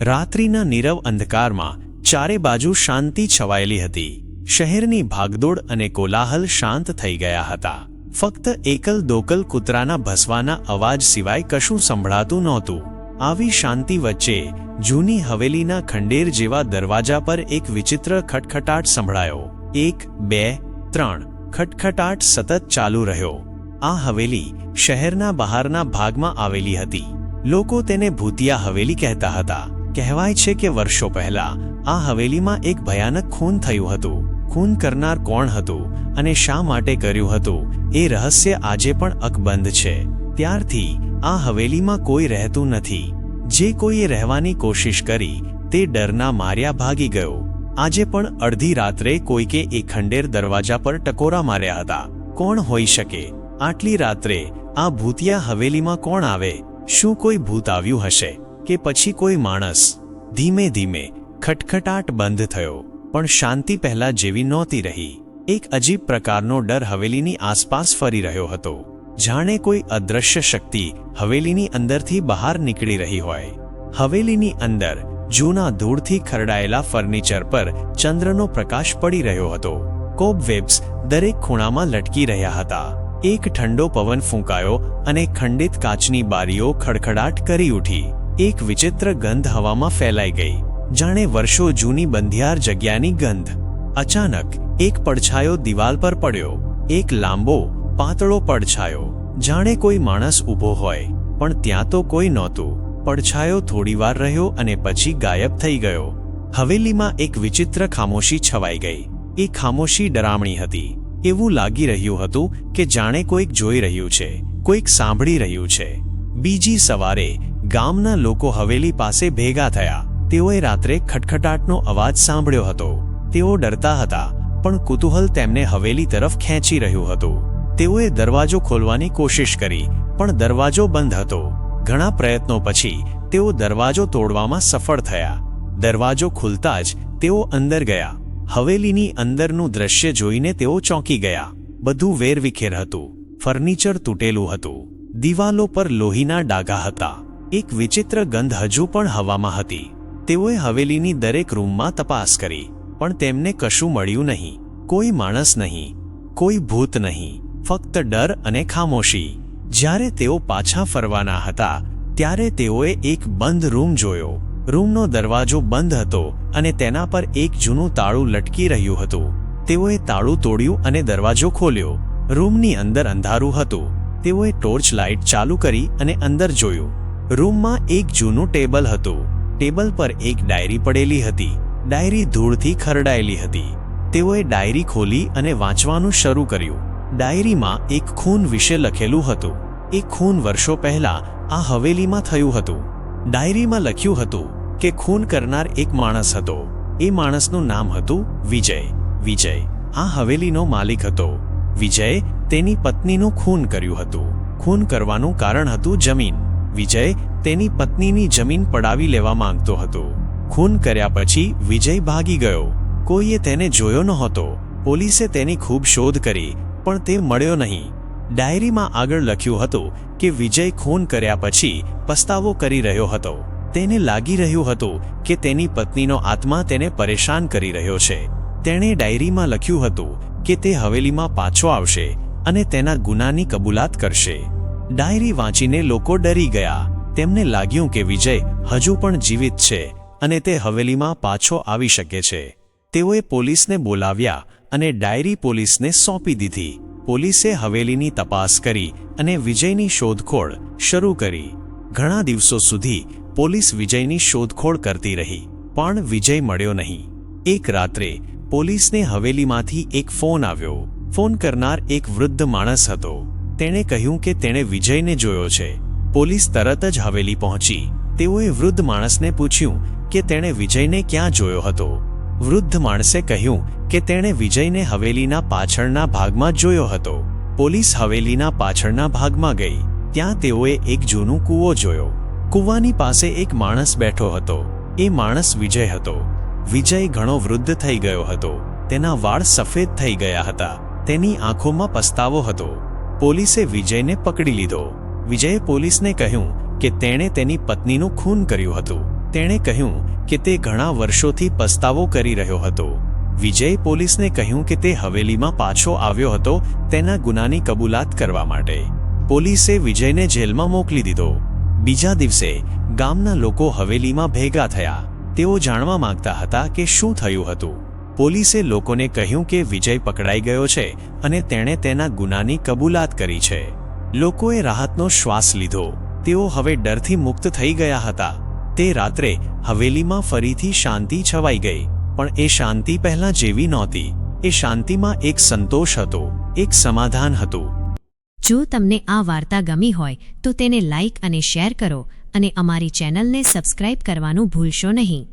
રાત્રિના નીરવ અંધકારમાં ચારે બાજુ શાંતિ છવાયેલી હતી. શહેરની ભાગદોડ અને કોલાહલ શાંત થઈ ગયા હતા. ફક્ત એકલ દોકલ કૂતરાના ભસવાના અવાજ સિવાય કશું સંભળાતું નહોતું. આવી શાંતિ વચ્ચે જૂની હવેલીના ખંડેર જેવા દરવાજા પર એક વિચિત્ર ખટખટાટ સંભળાયો. 1 2 3 ખટખટાટ સતત ચાલુ રહ્યો. આ હવેલી શહેરના બહારના ભાગમાં આવેલી હતી. લોકો તેને ભૂતિયા હવેલી કહેતા હતા. કહેવાય છે કે વર્ષો પહેલા આ હવેલીમાં એક ભયાનક ખૂન થયું હતું. ખૂન કરનાર કોણ હતું અને શા માટે કર્યું હતું એ રહસ્ય આજે પણ અકબંધ છે. ત્યારથી આ હવેલીમાં કોઈ રહેતું નથી. જે કોઈએ રહેવાની કોશિશ કરી તે ડરના માર્યા ભાગી ગયો. આજે પણ અડધી રાત્રે કોઈકે એ ખંડેર દરવાજા પર ટકોરા માર્યા હતા. કોણ હોઈ શકે? આટલી રાત્રે આ ભૂતિયા હવેલીમાં કોણ આવે? શું કોઈ ભૂત આવ્યું હશે કે પછી કોઈ માણસ? ધીમે ધીમે ખટખટાટ બંધ થયો, પણ શાંતિ પહેલા જેવી નહોતી રહી. એક અજીબ પ્રકારનો ડર હવેલીની આસપાસ ફરી રહ્યો હતો. જાણે કોઈ અદૃશ્ય શક્તિ હવેલીની અંદરથી બહાર નીકળી રહી હોય. હવેલીની અંદર જૂના ધૂળથી ખરડાયેલા ફર્નિચર પર ચંદ્રનો પ્રકાશ પડી રહ્યો હતો. કોબવેબ્સ દરેક ખૂણામાં લટકી રહ્યા હતા. એક ઠંડો પવન ફૂંકાયો અને ખંડિત કાચની બારીઓ ખડખડાટ કરી ઉઠી. એક વિચિત્ર ગંધ હવામાં ફેલાઈ ગઈ, જાણે વર્ષો જૂની બંધિયાર જગ્યાની ગંધ. અચાનક એક પડછાયો દિવાલ પર પડ્યો. એક લાંબો પાતળો પડછાયો, જાણે કોઈ માણસ ઊભો હોય, પણ ત્યાં તો કોઈ નહોતું. પડછાયો થોડીવાર રહ્યો અને પછી ગાયબ થઈ ગયો. હવેલીમાં એક વિચિત્ર ખામોશી છવાઈ ગઈ. એ ખામોશી ડરામણી હતી. એવું લાગી રહ્યું હતું કે જાણે કોઈક જોઈ રહ્યું છે, કોઈક સાંભળી રહ્યું છે. બીજી સવારે ગામના લોકો હવેલી પાસે ભેગા થયા. તેઓએ રાત્રે ખટખટાટનો અવાજ સાંભળ્યો હતો. તેઓ ડરતા હતા, પણ કુતૂહલ તેમને હવેલી તરફ ખેંચી રહ્યું હતું. તેઓએ દરવાજો ખોલવાની કોશિશ કરી, પણ દરવાજો બંધ હતો. ઘણા પ્રયત્નો પછી તેઓ દરવાજો તોડવામાં સફળ થયા. દરવાજો ખુલતા જ તેઓ અંદર ગયા. હવેલીની અંદરનું દ્રશ્ય જોઈને તેઓ ચોંકી ગયા. બધું વેરવિખેર હતું. ફર્નિચર તૂટેલું હતું. દિવાલો પર લોહીના ડાઘા હતા. એક વિચિત્ર ગંધ હજુ પણ હવામાં હતી. તેઓએ હવેલીની દરેક રૂમમાં તપાસ કરી, પણ તેમને કશું મળ્યું નહીં. કોઈ માણસ નહીં, કોઈ ભૂત નહીં, ફક્ત ડર અને ખામોશી. જ્યારે તેઓ પાછા ફરવાના હતા ત્યારે તેઓએ એક બંધ રૂમ જોયો. રૂમનો દરવાજો બંધ હતો અને તેના પર એક જૂનું તાળું લટકી રહ્યું હતું. તેઓએ તાળું તોડ્યું અને દરવાજો ખોલ્યો. રૂમની અંદર અંધારું હતું. તેઓએ ટોર્ચ લાઇટ ચાલુ કરી અને અંદર જોયું. રૂમમાં એક જૂનું ટેબલ હતું. ટેબલ પર એક ડાયરી પડેલી હતી. ડાયરી ધૂળથી ખરડાયેલી હતી. તેઓએ ડાયરી ખોલી અને વાંચવાનું શરૂ કર્યું. ડાયરીમાં એક ખૂન વિશે લખેલું હતું. એ ખૂન વર્ષો પહેલા આ હવેલીમાં થયું હતું. ડાયરીમાં લખ્યું હતું કે ખૂન કરનાર એક માણસ હતો. એ માણસનું નામ હતું વિજય. વિજય આ હવેલીનો માલિક હતો. વિજયે તેની પત્નીનું ખૂન કર્યું હતું. ખૂન કરવાનું કારણ હતું જમીન. વિજય તેની પત્નીની જમીન પડાવી લેવા માંગતો હતો. ખૂન કર્યા પછી વિજય ભાગી ગયો. કોઈએ તેને જોયો નહોતો. પોલીસે તેની ખૂબ શોધ કરી, પણ તે મળ્યો નહીં. ડાયરીમાં આગળ લખ્યું હતું કે વિજય ખૂન કર્યા પછી પસ્તાવો કરી રહ્યો હતો. તેને લાગી રહ્યું હતું કે તેની પત્નીનો આત્મા તેને પરેશાન કરી રહ્યો છે. તેણે ડાયરીમાં લખ્યું હતું કે તે હવેલીમાં પાછો આવશે અને તેના ગુનાની કબૂલાત કરશે. ડાયરી વાંચીને લોકો ડરી ગયા. તેમને લાગ્યું કે વિજય હજુ પણ જીવિત છે અને તે હવેલીમાં પાછો આવી શકે છે. તેઓએ પોલીસને બોલાવ્યા અને ડાયરી પોલીસને સોંપી દીધી. પોલીસે હવેલીની તપાસ કરી અને વિજયની શોધખોળ શરૂ કરી. ઘણા દિવસો સુધી પોલીસ વિજયની શોધખોળ કરતી રહી, પણ વિજય મળ્યો નહીં. એક રાત્રે પોલીસને હવેલીમાંથી એક ફોન આવ્યો. ફોન કરનાર એક વૃદ્ધ માણસ હતો. તેણે કહ્યું કે તેણે વિજયને જોયો છે. પોલીસ તરત જ હવેલી પહોંચી. તેઓએ વૃદ્ધ માણસને પૂછ્યું કે તેણે વિજયને ક્યાં જોયો હતો. વૃદ્ધ માણસે કહ્યું કે તેણે વિજયને હવેલીના પાછળના ભાગમાં જોયો હતો. પોલીસ હવેલીના પાછળના ભાગમાં ગઈ. ત્યાં તેઓએ એક જૂનું કૂવો જોયો. કૂવાની પાસે એક માણસ બેઠો હતો. એ માણસ વિજય હતો. વિજય ઘણો વૃદ્ધ થઈ ગયો હતો. તેના વાળ સફેદ થઈ ગયા હતા. તેની આંખોમાં પસ્તાવો હતો. પોલીસે વિજયને પકડી લીધો. વિજયે પોલીસને કહ્યું કે તેણે તેની પત્નીનું ખૂન કર્યું હતું. તેણે કહ્યું કે તે ઘણા વર્ષોથી પસ્તાવો કરી રહ્યો હતો. વિજય પોલીસને કહ્યું કે તે હવેલીમાં પાછો આવ્યો હતો તેના ગુનાની કબૂલાત કરવા માટે. પોલીસે વિજયને જેલમાં મોકલી દીધો. બીજા દિવસે ગામના લોકો હવેલીમાં ભેગા થયા. તેઓ જાણવા માંગતા હતા કે શું થયું હતું. પોલીસે લોકોને કહ્યું કે વિજય પકડાઈ ગયો છે અને તેણે તેના ગુનાની કબૂલાત કરી છે. લોકોએ રાહતનો શ્વાસ લીધો. તેઓ હવે ડરથી મુક્ત થઈ ગયા હતા. તે રાત્રે હવેલીમાં ફરીથી શાંતિ છવાઈ ગઈ, પણ એ શાંતિ પહેલા જેવી નહોતી. એ શાંતિમાં એક સંતોષ હતો, એક સમાધાન હતું. જો તમને આ વાર્તા ગમી હોય તો તેને લાઇક અને શેર કરો અને અમારી ચેનલને સબસ્ક્રાઇબ કરવાનું ભૂલશો નહીં.